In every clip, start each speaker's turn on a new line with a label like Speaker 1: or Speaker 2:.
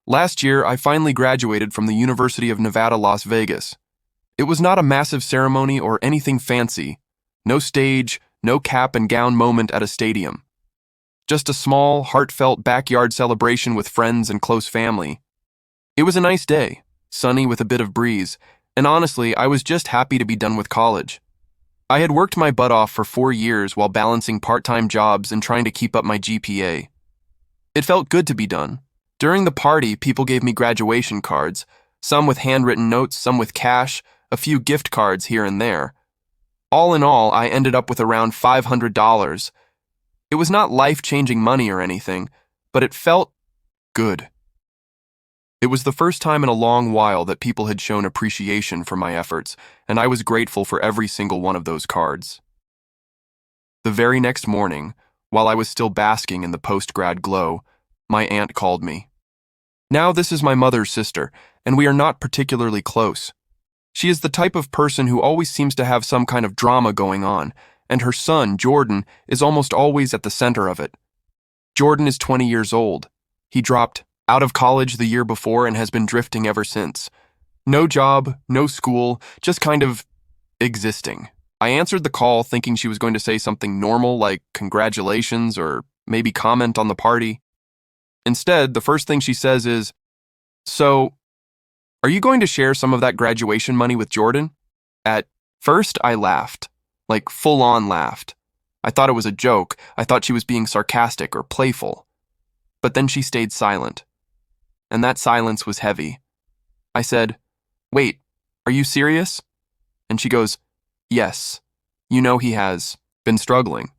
Speaker 1: Last year, I finally graduated from the University of Nevada, Las Vegas. It was not a massive ceremony or anything fancy. No stage, no cap and gown moment at a stadium. Just a small, heartfelt backyard celebration with friends and close family. It was a nice day, sunny with a bit of breeze, and honestly, I was just happy to be done with college. I had worked my butt off for 4 years while balancing part-time jobs and trying to keep up my GPA. It felt good to be done. During the party, people gave me graduation cards, some with handwritten notes, some with cash, a few gift cards here and there. All in all, I ended up with around $500. It was not life-changing money or anything, but it felt good. It was the first time in a long while that people had shown appreciation for my efforts, and I was grateful for every single one of those cards. The very next morning, while I was still basking in the post-grad glow, my aunt called me. Now, this is my mother's sister, and we are not particularly close. She is the type of person who always seems to have some kind of drama going on, and her son, Jordan, is almost always at the center of it. Jordan is 20 years old. He dropped out of college the year before and has been drifting ever since. No job, no school, just kind of existing. I answered the call thinking she was going to say something normal like congratulations or maybe comment on the party. Instead, the first thing she says is, "So, are you going to share some of that graduation money with Jordan?" At first, I laughed, like full-on laughed. I thought it was a joke. I thought she was being sarcastic or playful. But then she stayed silent. And that silence was heavy. I said, "Wait, are you serious?" And she goes, "Yes. You know he has been struggling.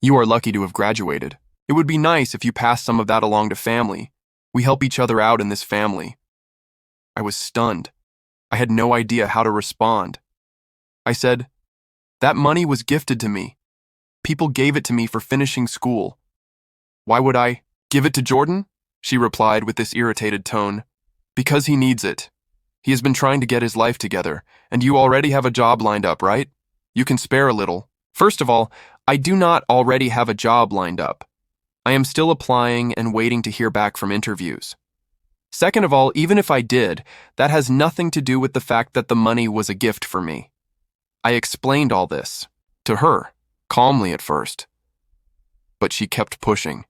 Speaker 1: You are lucky to have graduated. It would be nice if you passed some of that along to family. We help each other out in this family." I was stunned. I had no idea how to respond. I said, "That money was gifted to me. People gave it to me for finishing school. Why would I give it to Jordan?" She replied with this irritated tone. "Because he needs it. He has been trying to get his life together, and you already have a job lined up, right? You can spare a little." First of all, I do not already have a job lined up. I am still applying and waiting to hear back from interviews. Second of all, even if I did, that has nothing to do with the fact that the money was a gift for me. I explained all this to her, calmly at first. But she kept pushing.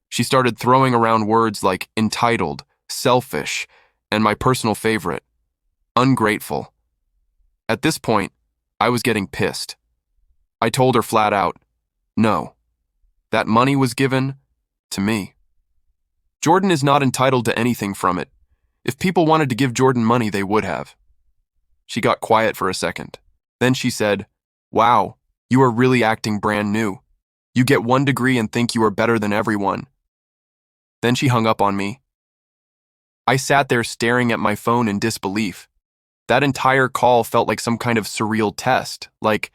Speaker 1: She started throwing around words like entitled, selfish, and my personal favorite, ungrateful. At this point, I was getting pissed. I told her flat out, no, that money was given to me. Jordan is not entitled to anything from it. If people wanted to give Jordan money, they would have. She got quiet for a second. Then she said, "Wow, you are really acting brand new. You get 1 degree and think you are better than everyone." Then she hung up on me. I sat there staring at my phone in disbelief. That entire call felt like some kind of surreal test, like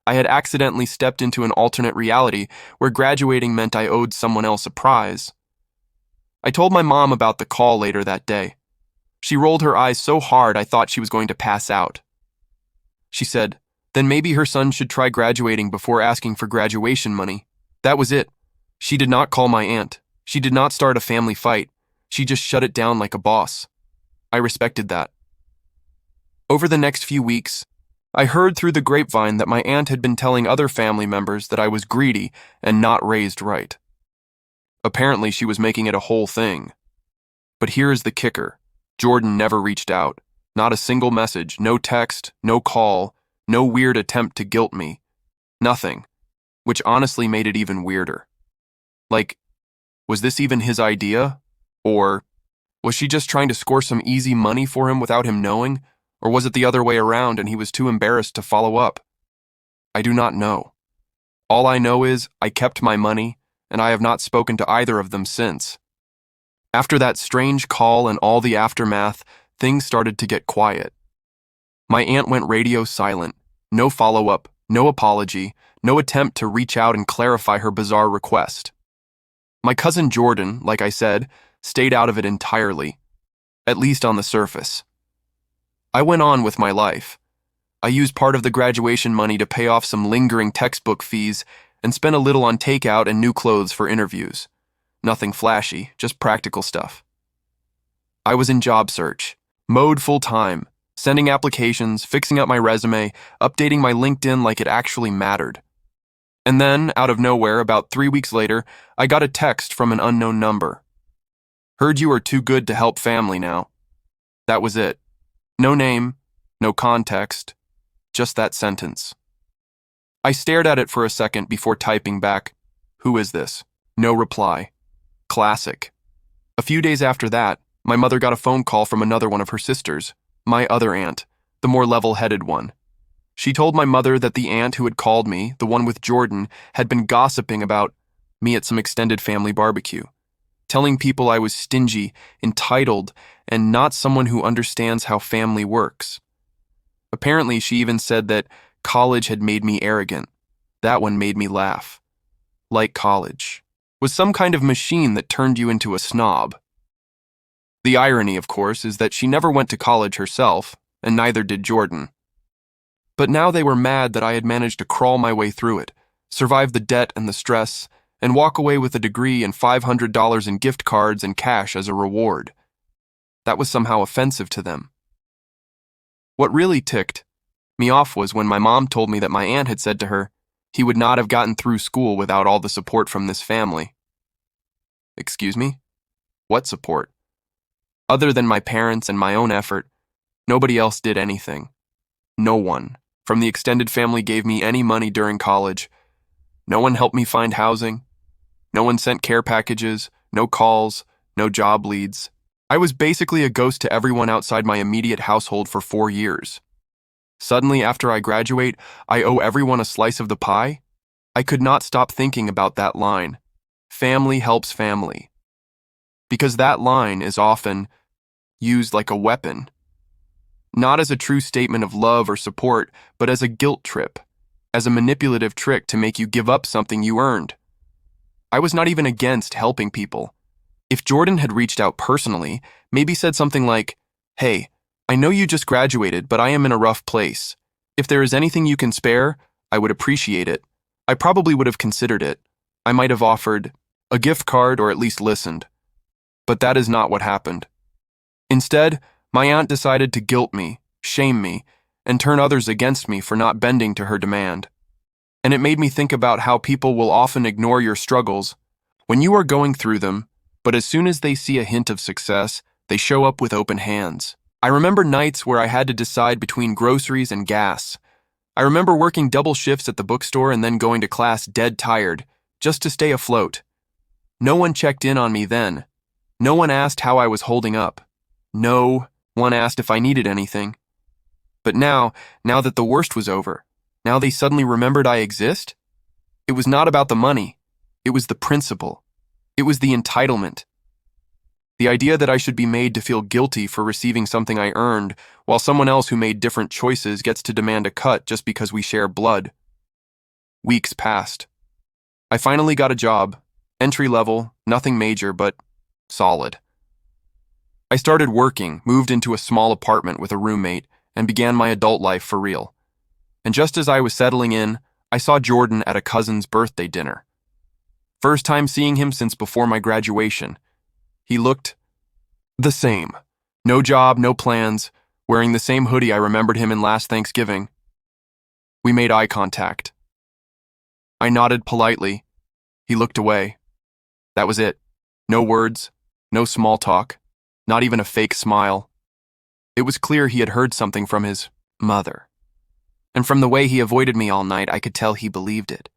Speaker 1: I had accidentally stepped into an alternate reality where graduating meant I owed someone else a prize. I told my mom about the call later that day. She rolled her eyes so hard I thought she was going to pass out. She said, then maybe her son should try graduating before asking for graduation money. That was it. She did not call my aunt. She did not start a family fight. She just shut it down like a boss. I respected that. Over the next few weeks, I heard through the grapevine that my aunt had been telling other family members that I was greedy and not raised right. Apparently, she was making it a whole thing. But here is the kicker. Jordan never reached out. Not a single message, no text, no call, no weird attempt to guilt me. Nothing. Which honestly made it even weirder. Like, was this even his idea? Or was she just trying to score some easy money for him without him knowing? Or was it the other way around and he was too embarrassed to follow up? I do not know. All I know is I kept my money, and I have not spoken to either of them since. After that strange call and all the aftermath, things started to get quiet. My aunt went radio silent. No follow-up, no apology, no attempt to reach out and clarify her bizarre request. My cousin Jordan, like I said, stayed out of it entirely, at least on the surface. I went on with my life. I used part of the graduation money to pay off some lingering textbook fees and spent a little on takeout and new clothes for interviews. Nothing flashy, just practical stuff. I was in job search, mode full time, sending applications, fixing up my resume, updating my LinkedIn like it actually mattered. And then, out of nowhere, about 3 weeks later, I got a text from an unknown number. Heard you are too good to help family now. That was it. No name, no context, just that sentence. I stared at it for a second before typing back, "Who is this?" No reply. Classic. A few days after that, my mother got a phone call from another one of her sisters, my other aunt, the more level-headed one. She told my mother that the aunt who had called me, the one with Jordan, had been gossiping about me at some extended family barbecue, telling people I was stingy, entitled, and not someone who understands how family works. Apparently, she even said that college had made me arrogant. That one made me laugh. Like college was some kind of machine that turned you into a snob. The irony, of course, is that she never went to college herself, and neither did Jordan. But now they were mad that I had managed to crawl my way through it, survive the debt and the stress, and walk away with a degree and $500 in gift cards and cash as a reward. That was somehow offensive to them. What really ticked me off was when my mom told me that my aunt had said to her, he would not have gotten through school without all the support from this family. Excuse me? What support? Other than my parents and my own effort, nobody else did anything. No one from the extended family gave me any money during college. No one helped me find housing. No one sent care packages, no calls, no job leads. I was basically a ghost to everyone outside my immediate household for 4 years. Suddenly, after I graduate, I owe everyone a slice of the pie? I could not stop thinking about that line. Family helps family. Because that line is often used like a weapon. Not as a true statement of love or support, but as a guilt trip, as a manipulative trick to make you give up something you earned. I was not even against helping people. If Jordan had reached out personally, maybe said something like, "Hey, I know you just graduated, but I am in a rough place. If there is anything you can spare, I would appreciate it." I probably would have considered it. I might have offered a gift card or at least listened. But that is not what happened. Instead, my aunt decided to guilt me, shame me, and turn others against me for not bending to her demand. And it made me think about how people will often ignore your struggles when you are going through them, but as soon as they see a hint of success, they show up with open hands. I remember nights where I had to decide between groceries and gas. I remember working double shifts at the bookstore and then going to class dead tired, just to stay afloat. No one checked in on me then. No one asked how I was holding up. No one asked if I needed anything. But now that the worst was over, now they suddenly remembered I exist? It was not about the money. It was the principle. It was the entitlement. The idea that I should be made to feel guilty for receiving something I earned, while someone else who made different choices gets to demand a cut just because we share blood. Weeks passed. I finally got a job, entry level, nothing major, but solid. I started working, moved into a small apartment with a roommate, and began my adult life for real. And just as I was settling in, I saw Jordan at a cousin's birthday dinner. First time seeing him since before my graduation. He looked the same. No job, no plans, wearing the same hoodie I remembered him in last Thanksgiving. We made eye contact. I nodded politely. He looked away. That was it. No words, no small talk, not even a fake smile. It was clear he had heard something from his mother. And from the way he avoided me all night, I could tell he believed it.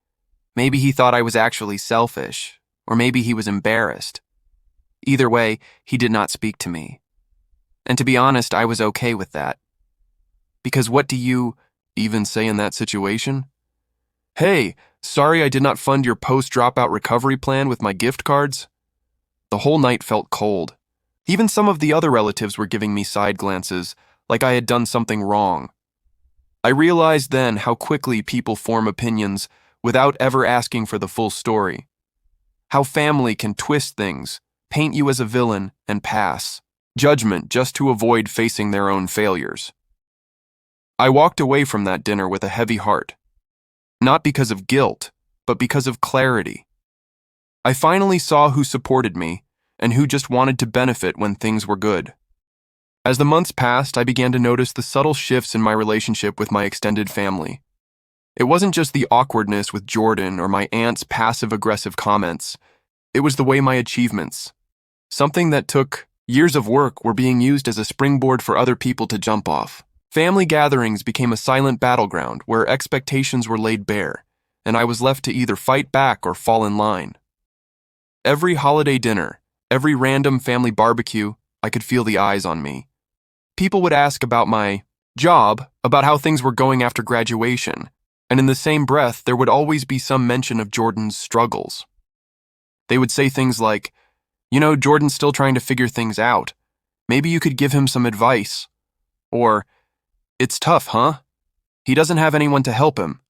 Speaker 1: Maybe he thought I was actually selfish, or maybe he was embarrassed. Either way, he did not speak to me. And to be honest, I was okay with that. Because what do you even say in that situation? "Hey, sorry I did not fund your post-dropout recovery plan with my gift cards." The whole night felt cold. Even some of the other relatives were giving me side glances, like I had done something wrong. I realized then how quickly people form opinions without ever asking for the full story. How family can twist things, paint you as a villain, and pass judgment just to avoid facing their own failures. I walked away from that dinner with a heavy heart. Not because of guilt, but because of clarity. I finally saw who supported me, and who just wanted to benefit when things were good. As the months passed, I began to notice the subtle shifts in my relationship with my extended family. It wasn't just the awkwardness with Jordan or my aunt's passive-aggressive comments. It was the way my achievements, something that took years of work, were being used as a springboard for other people to jump off. Family gatherings became a silent battleground where expectations were laid bare, and I was left to either fight back or fall in line. Every holiday dinner, every random family barbecue, I could feel the eyes on me. People would ask about my job, about how things were going after graduation, and in the same breath, there would always be some mention of Jordan's struggles. They would say things like, Jordan's still trying to figure things out. Maybe you could give him some advice. Or, it's tough, huh? He doesn't have anyone to help him.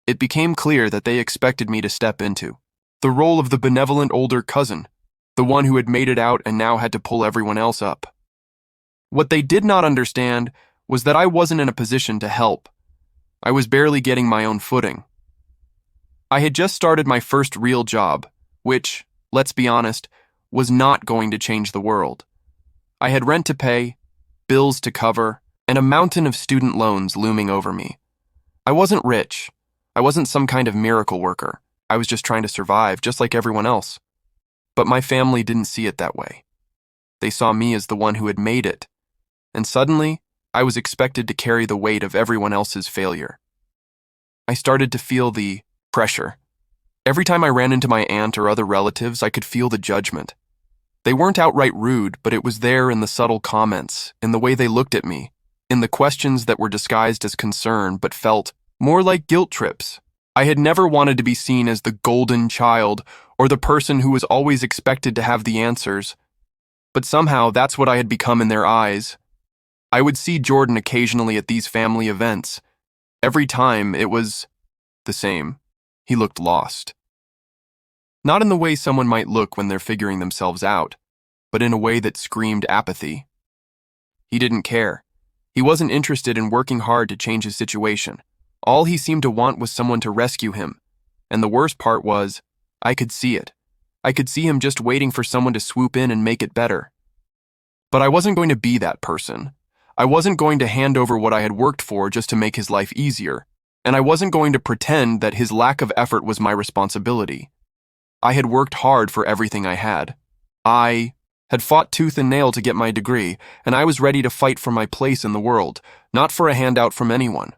Speaker 1: It became clear that they expected me to step into the role of the benevolent older cousin, the one who had made it out and now had to pull everyone else up. What they did not understand was that I wasn't in a position to help. I was barely getting my own footing. I had just started my first real job, which, let's be honest, was not going to change the world. I had rent to pay, bills to cover, and a mountain of student loans looming over me. I wasn't rich. I wasn't some kind of miracle worker. I was just trying to survive, just like everyone else. But my family didn't see it that way. They saw me as the one who had made it. And suddenly, I was expected to carry the weight of everyone else's failure. I started to feel the pressure. Every time I ran into my aunt or other relatives, I could feel the judgment. They weren't outright rude, but it was there in the subtle comments, in the way they looked at me, in the questions that were disguised as concern but felt more like guilt trips. I had never wanted to be seen as the golden child or the person who was always expected to have the answers. But somehow that's what I had become in their eyes. I would see Jordan occasionally at these family events. Every time it was the same. He looked lost. Not in the way someone might look when they're figuring themselves out, but in a way that screamed apathy. He didn't care. He wasn't interested in working hard to change his situation. All he seemed to want was someone to rescue him. And the worst part was, I could see it. I could see him just waiting for someone to swoop in and make it better. But I wasn't going to be that person. I wasn't going to hand over what I had worked for just to make his life easier. And I wasn't going to pretend that his lack of effort was my responsibility. I had worked hard for everything I had. I had fought tooth and nail to get my degree, and I was ready to fight for my place in the world, not for a handout from anyone.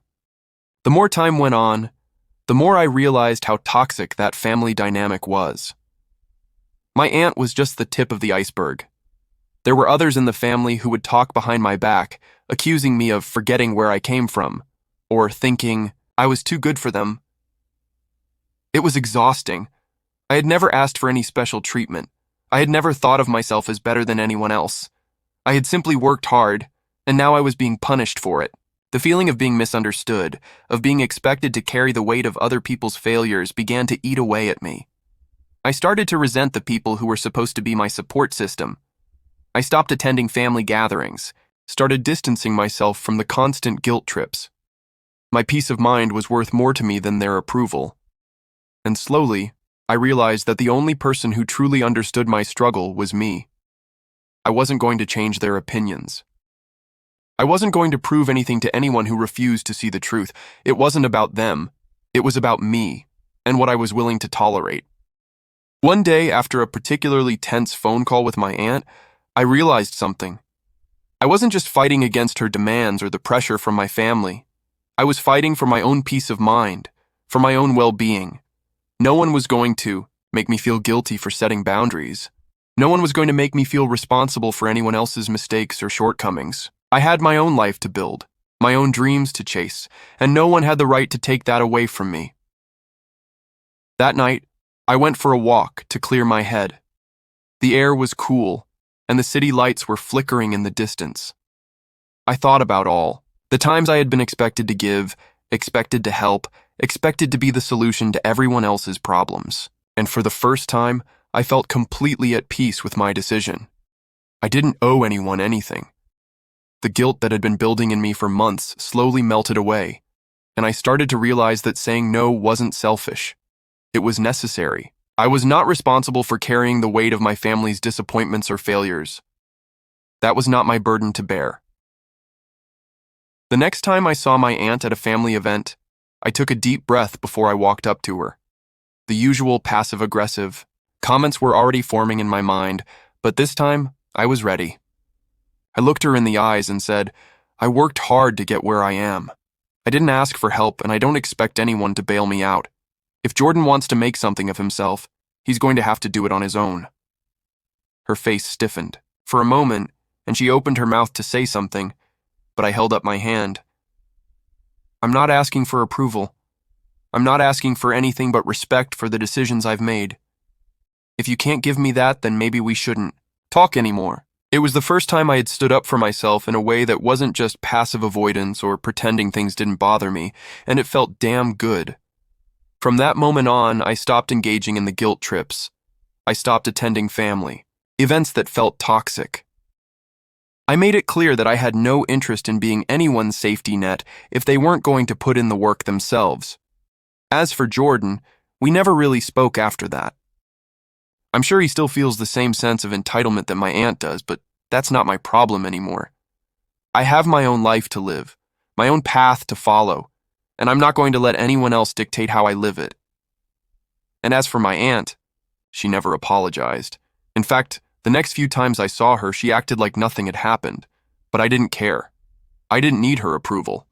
Speaker 1: The more time went on, the more I realized how toxic that family dynamic was. My aunt was just the tip of the iceberg. There were others in the family who would talk behind my back, accusing me of forgetting where I came from, or thinking I was too good for them. It was exhausting. I had never asked for any special treatment. I had never thought of myself as better than anyone else. I had simply worked hard, and now I was being punished for it. The feeling of being misunderstood, of being expected to carry the weight of other people's failures, began to eat away at me. I started to resent the people who were supposed to be my support system. I stopped attending family gatherings, started distancing myself from the constant guilt trips. My peace of mind was worth more to me than their approval. And slowly, I realized that the only person who truly understood my struggle was me. I wasn't going to change their opinions. I wasn't going to prove anything to anyone who refused to see the truth. It wasn't about them. It was about me, and what I was willing to tolerate. One day, after a particularly tense phone call with my aunt, I realized something. I wasn't just fighting against her demands or the pressure from my family. I was fighting for my own peace of mind, for my own well-being. No one was going to make me feel guilty for setting boundaries. No one was going to make me feel responsible for anyone else's mistakes or shortcomings. I had my own life to build, my own dreams to chase, and no one had the right to take that away from me. That night, I went for a walk to clear my head. The air was cool, and the city lights were flickering in the distance. I thought about all the times I had been expected to give, expected to help, expected to be the solution to everyone else's problems. And for the first time, I felt completely at peace with my decision. I didn't owe anyone anything. The guilt that had been building in me for months slowly melted away, and I started to realize that saying no wasn't selfish. It was necessary. I was not responsible for carrying the weight of my family's disappointments or failures. That was not my burden to bear. The next time I saw my aunt at a family event, I took a deep breath before I walked up to her. The usual passive-aggressive comments were already forming in my mind, but this time, I was ready. I looked her in the eyes and said, "I worked hard to get where I am. I didn't ask for help, and I don't expect anyone to bail me out. If Jordan wants to make something of himself, he's going to have to do it on his own." Her face stiffened for a moment, and she opened her mouth to say something, but I held up my hand. "I'm not asking for approval. I'm not asking for anything but respect for the decisions I've made. If you can't give me that, then maybe we shouldn't talk anymore." It was the first time I had stood up for myself in a way that wasn't just passive avoidance or pretending things didn't bother me, and it felt damn good. From that moment on, I stopped engaging in the guilt trips. I stopped attending family events that felt toxic. I made it clear that I had no interest in being anyone's safety net if they weren't going to put in the work themselves. As for Jordan, we never really spoke after that. I'm sure he still feels the same sense of entitlement that my aunt does, but that's not my problem anymore. I have my own life to live, my own path to follow, and I'm not going to let anyone else dictate how I live it. And as for my aunt, she never apologized. In fact, the next few times I saw her, she acted like nothing had happened, but I didn't care. I didn't need her approval.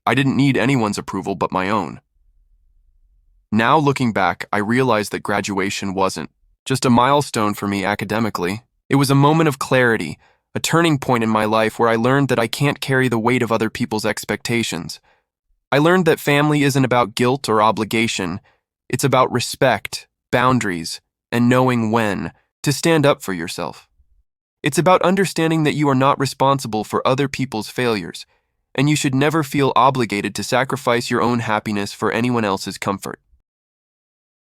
Speaker 1: I didn't need anyone's approval but my own. Now looking back, I realized that graduation wasn't just a milestone for me academically. It was a moment of clarity, a turning point in my life where I learned that I can't carry the weight of other people's expectations. I learned that family isn't about guilt or obligation. It's about respect, boundaries, and knowing when to stand up for yourself. It's about understanding that you are not responsible for other people's failures, and you should never feel obligated to sacrifice your own happiness for anyone else's comfort.